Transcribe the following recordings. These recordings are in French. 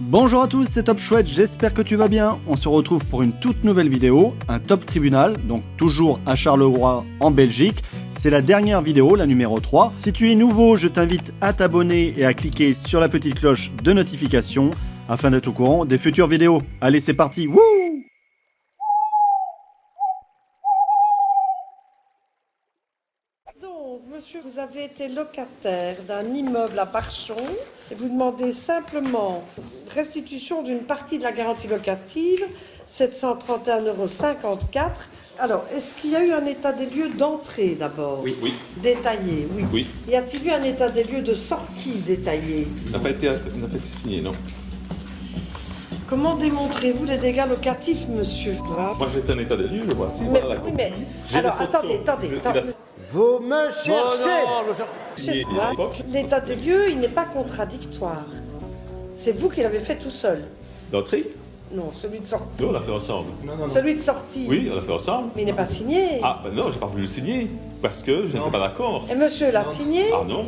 Bonjour à tous, c'est Top Chouette, j'espère que tu vas bien. On se retrouve pour une toute nouvelle vidéo, un top tribunal, donc toujours à Charleroi en Belgique. C'est la dernière vidéo, la numéro 3. Si tu es nouveau, je t'invite à t'abonner et à cliquer sur la petite cloche de notification afin d'être au courant des futures vidéos. Allez, c'est parti, wouh! Donc, monsieur, vous avez été locataire d'un immeuble à Parchon et vous demandez simplement restitution d'une partie de la garantie locative, 731,54 €. Alors, est-ce qu'il y a eu un état des lieux d'entrée d'abord? Oui. Détaillé, oui. Oui. Y a-t-il eu un état des lieux de sortie détaillé? Il n'a pas été signé, non. Comment démontrez-vous les dégâts locatifs, monsieur? Moi, j'ai fait un état des lieux, le voici. Mais, Voilà la oui, copie. mais... J'ai Alors, les photos. attendez. Vous me cherchez. Monsieur, à l'époque. l'état des lieux, il n'est pas contradictoire. C'est vous qui l'avez fait tout seul. D'entrée? Non, celui de sortie. Nous, on l'a fait ensemble. Celui de sortie. Oui, on l'a fait ensemble. Mais il n'est pas signé. Ah, ben non, j'ai pas voulu le signer, parce que je n'étais pas d'accord. Et monsieur l'a signé. Ah non?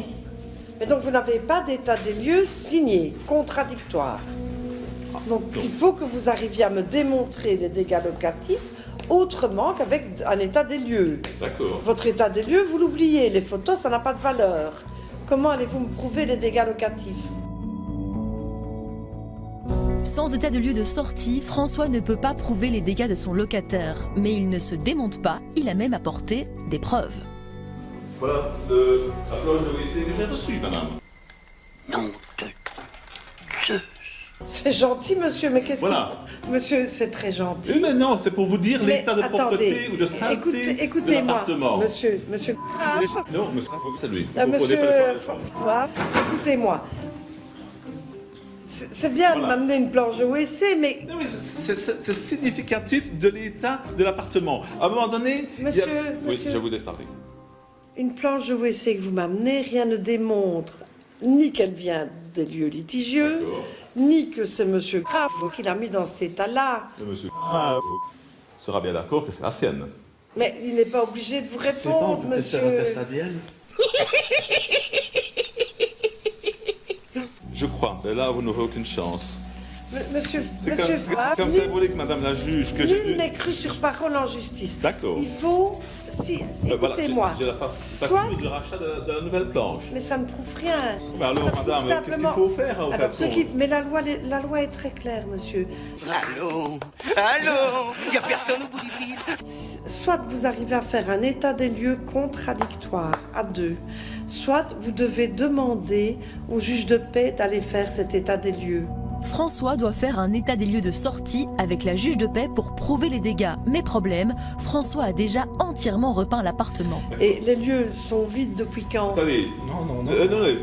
Mais donc vous n'avez pas d'état des lieux signé, contradictoire. Donc non. il faut que vous arriviez à me démontrer les dégâts locatifs autrement qu'avec un état des lieux. D'accord. Votre état des lieux, vous l'oubliez. Les photos, ça n'a pas de valeur. Comment allez-vous me prouver les dégâts locatifs? Sans état de lieu de sortie, François ne peut pas prouver les dégâts de son locataire. Mais il ne se démonte pas, il a même apporté des preuves. Voilà la cloche de WC que j'ai reçue, madame. C'est gentil, monsieur, mais qu'est-ce Voilà. que... Monsieur, c'est très gentil. Oui, mais non, c'est pour vous dire Mais l'état de propreté attendez, ou de sainteté de écoutez-moi, l'appartement. monsieur. Non, monsieur, c'est lui. Monsieur, écoutez-moi. C'est bien de Voilà. m'amener une planche de WC, mais... Non, mais c'est significatif de l'état de l'appartement. À un moment donné... Monsieur, Oui, monsieur. je vous laisse parler. Une planche de WC que vous m'amenez, rien ne démontre ni qu'elle vient des lieux litigieux, D'accord. ni que c'est monsieur Graff qui l'a mis dans cet état-là. Le monsieur sera bien d'accord que c'est la sienne. Mais il n'est pas obligé de vous répondre, monsieur. ADN. Je crois, mais là, vous n'aurez aucune chance. Monsieur C'est Graff, comme symbolique, madame la juge, que j'ai nul dû... n'est cru sur parole en justice. D'accord. Il faut... Si, Voilà, écoutez-moi. j'ai la Soit... facture de rachat de la nouvelle planche. Mais ça ne prouve rien. Mais alors, Ça prouve madame, qu'est-ce qu'il simplement- faut faire, au Alors, fait, compte Mais la loi est très claire, monsieur. Allô, il n'y a personne au bout du fil. Soit vous arrivez à faire un état des lieux contradictoire à deux, soit vous devez demander au juge de paix d'aller faire cet état des lieux. François doit faire un état des lieux de sortie avec la juge de paix pour prouver les dégâts. Mais problème, François a déjà entièrement repeint l'appartement. Et les lieux sont vides depuis quand? Attendez. Non,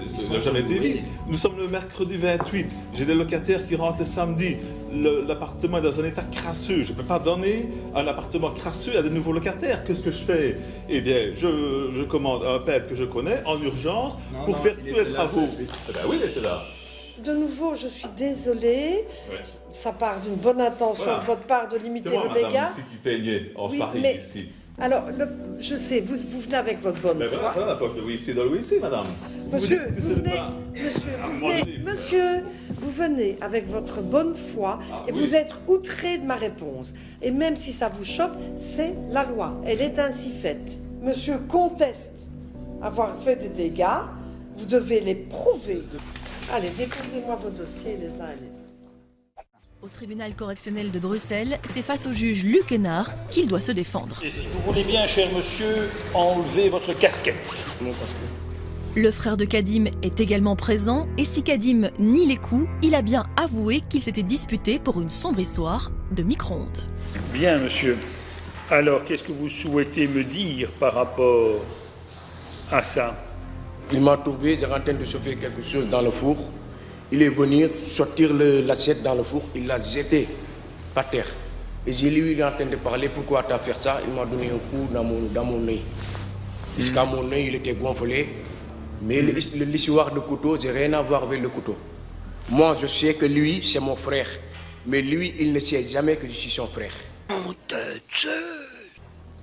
ça n'a jamais été vide. Nous sommes le mercredi 28. J'ai des locataires qui rentrent le samedi. L'appartement est dans un état crasseux. Je ne peux pas donner un appartement crasseux à de nouveaux locataires. Qu'est-ce que je fais? Eh bien, je commande un peintre que je connais en urgence pour faire tous les travaux. Eh bien oui, il était là. De nouveau, je suis désolée. Ouais. Ça part d'une bonne intention Voilà. de votre part de limiter C'est moi, le madame, dégât. ici, qui peignait en Oui, soirée mais- ici. Alors, je sais, vous venez avec votre bonne Mais foi. voilà la poche de WC dans le WC, madame. Monsieur, dites que ce vous n'est venez, pas- monsieur, vous venez avec votre bonne foi et oui. vous êtes outré de ma réponse. Et même si ça vous choque, c'est la loi. Elle est ainsi faite. Monsieur conteste avoir fait des dégâts. Vous devez les prouver. Allez, déposez-moi vos dossiers les uns et les autres. Au tribunal correctionnel de Bruxelles, c'est face au juge Luc Hénard qu'il doit se défendre. Et si vous voulez bien, cher monsieur, enlevez votre casquette. Le frère de Kadim est également présent et si Kadim nie les coups, il a bien avoué qu'il s'était disputé pour une sombre histoire de micro-ondes. Bien, monsieur. Alors, qu'est-ce que vous souhaitez me dire par rapport à ça? Il m'a trouvé, j'étais en train de chauffer quelque chose dans le four. Il est venu sortir l'assiette dans le four, il l'a jeté par terre. Et j'ai lui, il est en train de parler, pourquoi tu as fait ça? Il m'a donné un coup dans mon œil. Jusqu'à mon œil, il était gonflé. Mais l'histoire de couteau, j'ai rien à voir avec le couteau. Moi, je sais que lui, c'est mon frère. Mais lui, il ne sait jamais que je suis son frère.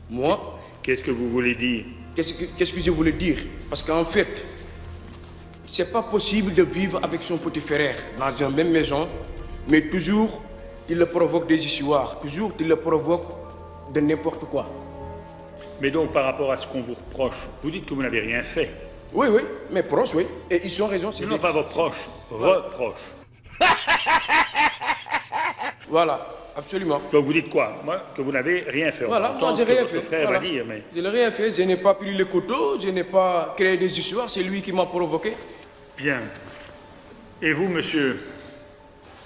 Moi, Qu'est-ce que vous voulez dire? qu'est-ce que je voulais dire? Parce qu'en fait, c'est pas possible de vivre avec son petit frère dans une même maison, mais toujours il le provoque des histoires, toujours il le provoque de n'importe quoi. Mais donc, par rapport à ce qu'on vous reproche, vous dites que vous n'avez rien fait. Oui, oui, mes proches, oui. Et ils ont raison, c'est Non, pas vos proches, reproches. Voilà, absolument. Donc vous dites quoi? Moi, que vous n'avez rien fait. Voilà, moi j'ai rien fait. Votre frère va dire, mais... Je n'ai rien fait, je n'ai pas pris le couteau, je n'ai pas créé des histoires, c'est lui qui m'a provoqué. Bien. Et vous, monsieur,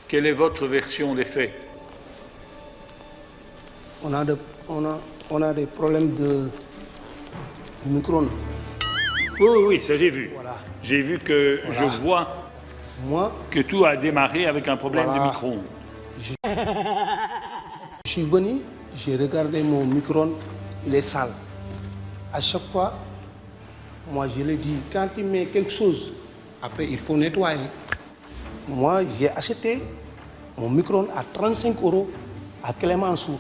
quelle est votre version des faits? On a des problèmes de micro-ondes. Oui, oui, ça j'ai vu. Voilà. J'ai vu que, Voilà. je vois que tout a démarré avec un problème de micro-ondes. Je suis venu, j'ai regardé mon micro-ondes, il est sale. À chaque fois, moi je le dis, quand tu mets quelque chose, après il faut nettoyer. Moi j'ai acheté mon micro-ondes à 35 € à Clémenceau.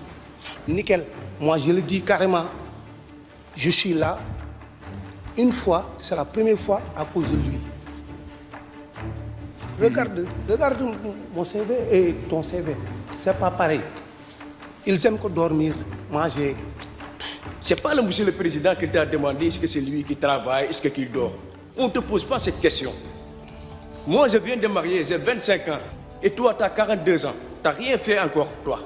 Nickel. Moi je le dis carrément, je suis là. Une fois, c'est la première fois à cause de lui. Regarde mon CV et ton CV. C'est pas pareil. Ils aiment que dormir, manger. C'est pas le monsieur le président qui t'a demandé est-ce que c'est lui qui travaille, est-ce qu'il dort. On ne te pose pas cette question. Moi, je viens de marier, j'ai 25 ans. Et toi, tu as 42 ans. Tu n'as rien fait encore, toi.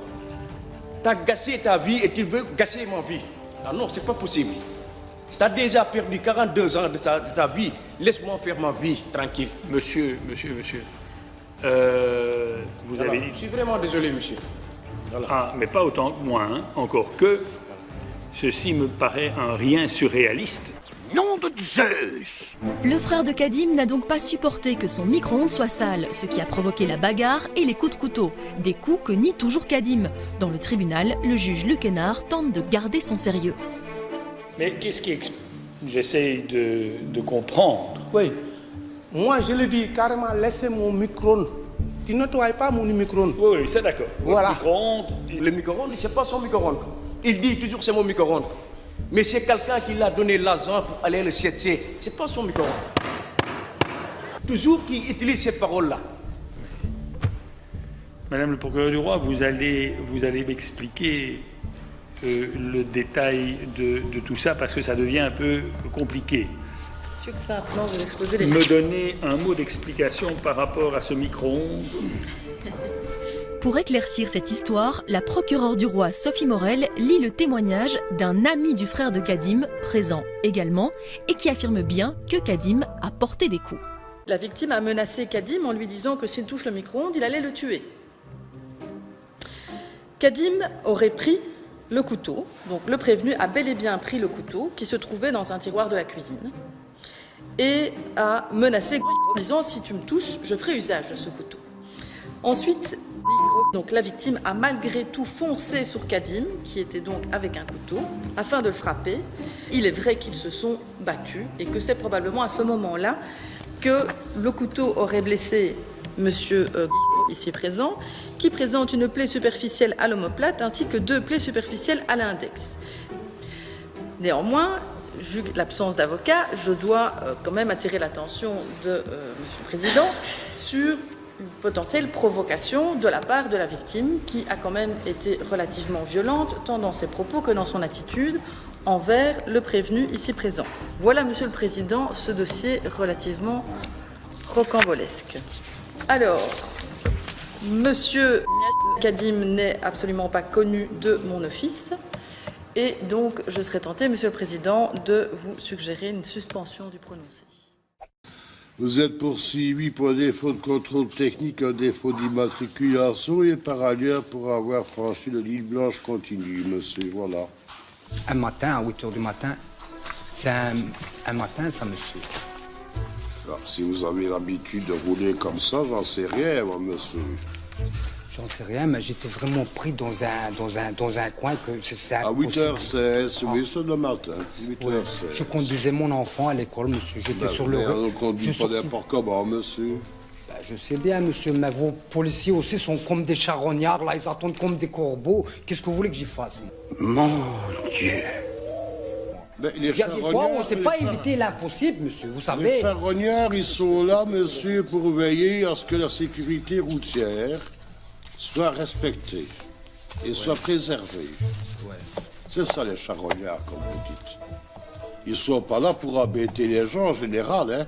Tu as gâché ta vie et tu veux gâcher ma vie. Ah non, c'est pas possible. Tu as déjà perdu 42 ans de ta vie. Laisse-moi faire ma vie tranquille. Monsieur, vous avez dit... Je suis vraiment désolé, monsieur. Voilà. Ah, mais pas autant que moi, hein. Encore que ceci me paraît un rien surréaliste. Nom de Zeus! Le frère de Kadim n'a donc pas supporté que son micro-ondes soit sale, ce qui a provoqué la bagarre et les coups de couteau. Des coups que nie toujours Kadim. Dans le tribunal, le juge Luc Hénard tente de garder son sérieux. Mais qu'est-ce qui explique? J'essaye de comprendre. Oui. Moi, je le dis carrément, laissez mon micro-ondes. Tu ne nettoies pas mon micro-ondes. Oui, c'est d'accord. Voilà. Le micro-ondes, c'est pas son micro-ondes. Il dit toujours c'est mon micro-ondes. Mais c'est quelqu'un qui l'a donné l'argent pour aller le chercher. C'est pas son micro-ondes. Toujours qui utilise ces paroles-là. Madame le procureur du roi, vous allez m'expliquer le détail de tout ça parce que ça devient un peu compliqué. Succinctement, vous exposez les Me donner un mot d'explication par rapport à ce micro-ondes. Pour éclaircir cette histoire, la procureure du roi Sophie Morel lit le témoignage d'un ami du frère de Kadim, présent également, et qui affirme bien que Kadim a porté des coups. La victime a menacé Kadim en lui disant que s'il touche le micro-ondes, il allait le tuer. Kadim aurait pris le couteau, donc le prévenu a bel et bien pris le couteau qui se trouvait dans un tiroir de la cuisine et a menacé en disant « si tu me touches, je ferai usage de ce couteau ». Ensuite, donc la victime a malgré tout foncé sur Kadim, qui était donc avec un couteau, afin de le frapper. Il est vrai qu'ils se sont battus et que c'est probablement à ce moment-là que le couteau aurait blessé monsieur ici présent, qui présente une plaie superficielle à l'omoplate ainsi que 2 plaies superficielles à l'index. Néanmoins, vu l'absence d'avocat, je dois quand même attirer l'attention de monsieur le Président sur une potentielle provocation de la part de la victime qui a quand même été relativement violente tant dans ses propos que dans son attitude envers le prévenu ici présent. Voilà, Monsieur le Président, ce dossier relativement rocambolesque. Alors, Monsieur Kadim n'est absolument pas connu de mon office et donc je serais tenté, Monsieur le Président, de vous suggérer une suspension du prononcé. Vous êtes poursuivi pour défaut de contrôle technique, un défaut d'immatriculation et par ailleurs pour avoir franchi la ligne blanche continue, monsieur, voilà. Un matin, à 8 h du matin, c'est un matin, ça, monsieur. Alors, si vous avez l'habitude de rouler comme ça, j'en sais rien, moi, monsieur. J'en sais rien, mais j'étais vraiment pris dans un coin que c'est à 8h16, oui, c'est le matin, 8h16. Ouais, je conduisais mon enfant à l'école, monsieur. J'étais sur le... On ne conduit pas n'importe comment, monsieur. Ben, je sais bien, monsieur, mais vos policiers aussi sont comme des charognards, là, ils attendent comme des corbeaux. Qu'est-ce que vous voulez que j'y fasse? Mon Dieu! Ben, Il y a des fois où on ne sait pas éviter l'impossible, monsieur, vous savez. Les charognards, ils sont là, monsieur, pour veiller à ce que la sécurité routière soit respectée et soit préservée. C'est ça, les charognards, comme vous dites. Ils sont pas là pour embêter les gens en général, hein.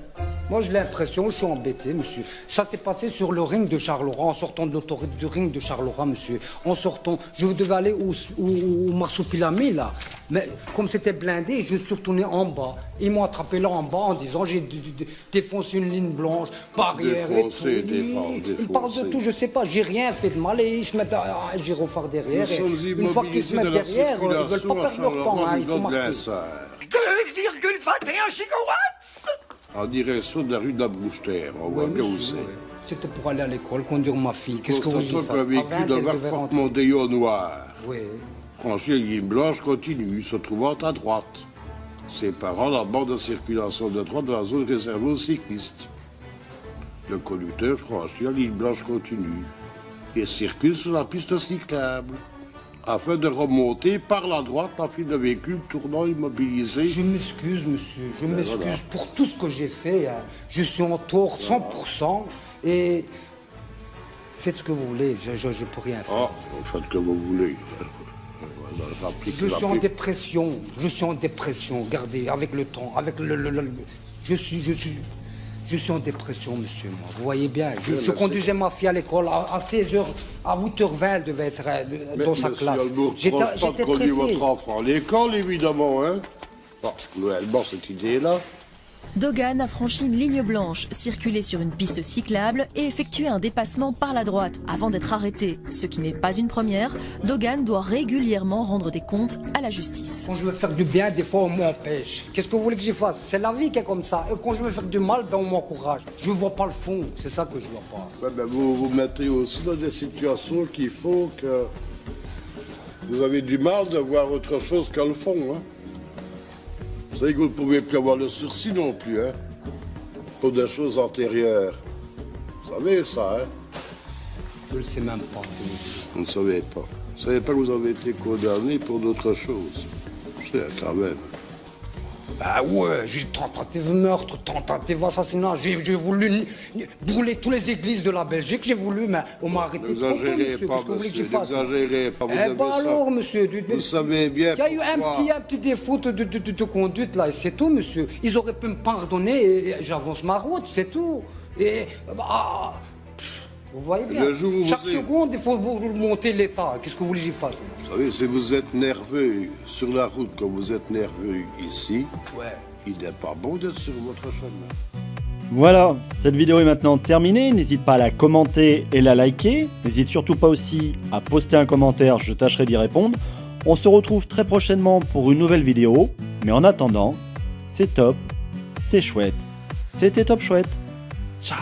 Moi, j'ai l'impression, je suis embêté, monsieur. Ça s'est passé sur le ring de Charleroi, en sortant de l'autorité du ring de Charleroi, monsieur. En sortant, je devais aller au Marsupilami, là. Mais comme c'était blindé, je suis retourné en bas. Ils m'ont attrapé là en bas en disant j'ai défoncé une ligne blanche, barrière et tout. Ils parlent de tout, je sais pas, j'ai rien fait de mal et ils se mettent à gyrophare derrière. Et une fois qu'ils se mettent derrière, ils ne veulent pas perdre leur temps, hein, il faut marquer. 2,21 gigawatts. En direction de la rue de la Brouchetière, on voit bien où c'est. C'était pour aller à l'école, conduire ma fille. Qu'est-ce que vous dites? Un véhicule de Varfort Mondeo noir. Oui. Franchir la ligne blanche continue, se trouvant à droite. Séparant la bande de circulation de droite de la zone réservée aux cyclistes. Le conducteur franchit la ligne blanche continue et circule sur la piste cyclable, afin de remonter par la droite en file de véhicule tournant immobilisé. Je m'excuse, monsieur, je m'excuse pour tout ce que j'ai fait. Hein. Je suis en tort 100% et faites ce que vous voulez, je ne peux rien faire. Ah, faites ce que vous voulez. Je suis en dépression, regardez, avec le temps, avec je suis en dépression, monsieur, moi. Vous voyez bien, je conduisais ma fille à l'école, à 16h, à 8h20, elle devait être dans sa classe. J'étais pas de conduire votre enfant à l'école, évidemment, hein. Bon, nouvellement, cette idée-là. Dogan a franchi une ligne blanche, circulé sur une piste cyclable et effectué un dépassement par la droite avant d'être arrêté. Ce qui n'est pas une première, Dogan doit régulièrement rendre des comptes à la justice. Quand je veux faire du bien, des fois on m'empêche. Qu'est-ce que vous voulez que j'y fasse? C'est la vie qui est comme ça. Et quand je veux faire du mal, ben on m'encourage. Je ne vois pas le fond, c'est ça que je ne vois pas. Ouais, ben vous vous mettez aussi dans des situations qui font que vous avez du mal de voir autre chose que le fond, hein. Vous savez que vous ne pouvez plus avoir le sursis non plus, hein, pour des choses antérieures. Vous savez ça, hein? Je ne le sais même pas. Vous ne savez pas. Vous ne savez pas que vous avez été condamné pour d'autres choses. C'est quand même. Bah ouais, j'ai tentative de meurtre, tentative d'assassinat, j'ai voulu brûler toutes les églises de la Belgique, j'ai voulu, mais on m'a arrêté trop tôt, monsieur, qu'est-ce que vous voulez que je fasse? N'exagérez pas, vous Eh ben alors, monsieur, vous savez bien qu'il y a eu un petit défaut de conduite, là, et c'est tout, monsieur. Ils auraient pu me pardonner et j'avance ma route, c'est tout. Et, bah, vous voyez bien, chaque seconde, il faut monter l'état. Qu'est-ce que vous voulez que j'y fasse? Vous savez, si vous êtes nerveux sur la route comme vous êtes nerveux ici, il n'est pas bon d'être sur votre chemin. Voilà, cette vidéo est maintenant terminée. N'hésite pas à la commenter et la liker. N'hésite surtout pas aussi à poster un commentaire, je tâcherai d'y répondre. On se retrouve très prochainement pour une nouvelle vidéo. Mais en attendant, c'est top, c'est chouette, c'était top chouette. Ciao.